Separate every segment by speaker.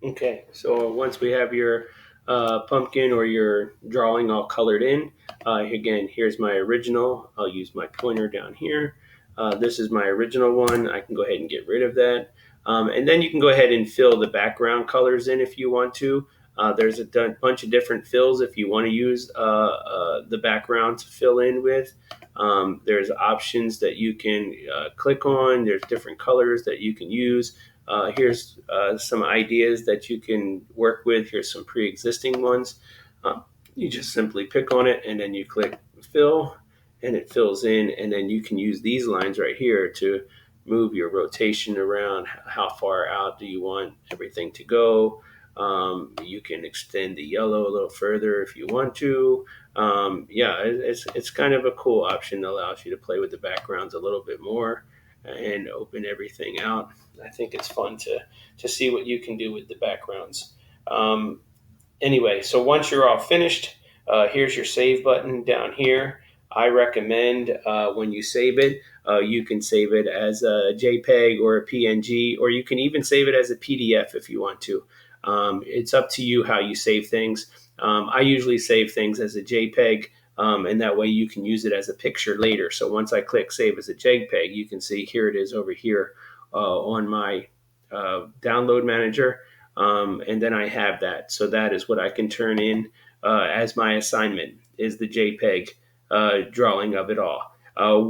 Speaker 1: Okay, so once we have your pumpkin or your drawing all colored in, again, here's my original. I'll use my pointer down here. This is my original one. I can go ahead and get rid of that. And then you can go ahead and fill the background colors in if you want to. There's a bunch of different fills if you want to use the background to fill in with. There's options that you can click on. There's different colors that you can use. Here's some ideas that you can work with. Here's some pre-existing ones. You just simply pick on it and then you click fill and it fills in, and then you can use these lines right here to move your rotation around. How far out do you want everything to go? You can extend the yellow a little further if you want to. Yeah, it's kind of a cool option that allows you to play with the backgrounds a little bit more and open everything out. I think it's fun to see what you can do with the backgrounds. Anyway, so once you're all finished, here's your save button down here. I recommend when you save it, you can save it as a JPEG or a PNG, or you can even save it as a PDF if you want to. It's up to you how you save things. I usually save things as a JPEG, and that way you can use it as a picture later. So once I click save as a JPEG, you can see here it is over here on my download manager. And then I have that. So that is what I can turn in as my assignment, is the JPEG drawing of it all.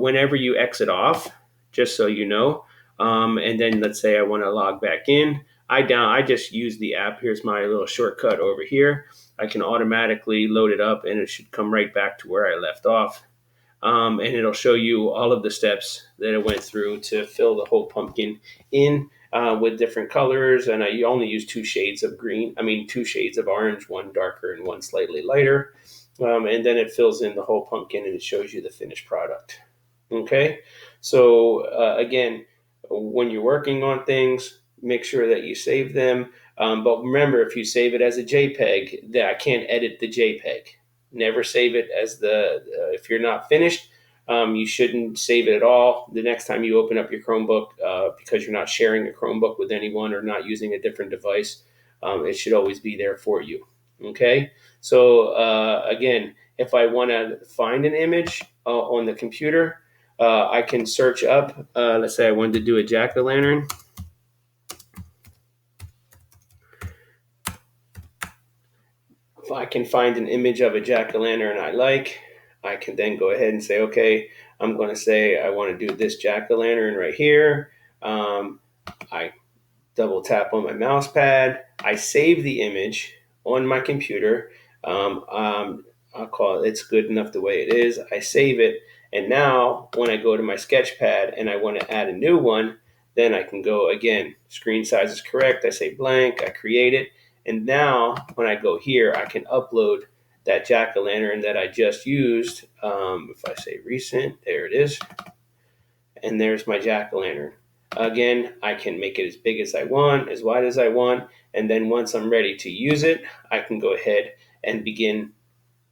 Speaker 1: Whenever you exit off, just so you know, and then let's say I want to log back in, I just use the app. Here's my little shortcut over here. I can automatically load it up and it should come right back to where I left off. And it'll show you all of the steps that it went through to fill the whole pumpkin in with different colors. And I only use two shades of green. I mean, two shades of orange, one darker and one slightly lighter. And then it fills in the whole pumpkin and it shows you the finished product. Okay. So again, when you're working on things, make sure that you save them. But remember, if you save it as a JPEG, that I can't edit the JPEG. Never save it as if you're not finished, you shouldn't save it at all. The next time you open up your Chromebook, because you're not sharing a Chromebook with anyone or not using a different device, it should always be there for you. Okay. So again, if I want to find an image on the computer, I can search up, let's say I wanted to do a jack-o'-lantern. If I can find an image of a jack-o'-lantern I can then go ahead and say, okay, I'm going to say I want to do this jack-o'-lantern right here. I double tap on my mouse pad. I save the image on my computer. I'll call it, it's good enough the way it is. I save it. And now when I go to my Sketchpad and I want to add a new one, then I can go again, screen size is correct. I say blank, I create it. And now when I go here, I can upload that jack-o'-lantern that I just used. If I say recent, there it is. And there's my jack-o'-lantern. Again, I can make it as big as I want, as wide as I want. And then once I'm ready to use it, I can go ahead and begin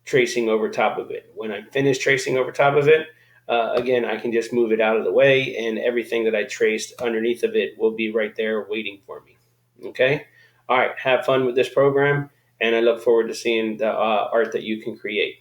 Speaker 1: tracing over top of it. When I'm finished tracing over top of it, again, I can just move it out of the way and everything that I traced underneath of it will be right there waiting for me. Okay? All right, have fun with this program, and I look forward to seeing the art that you can create.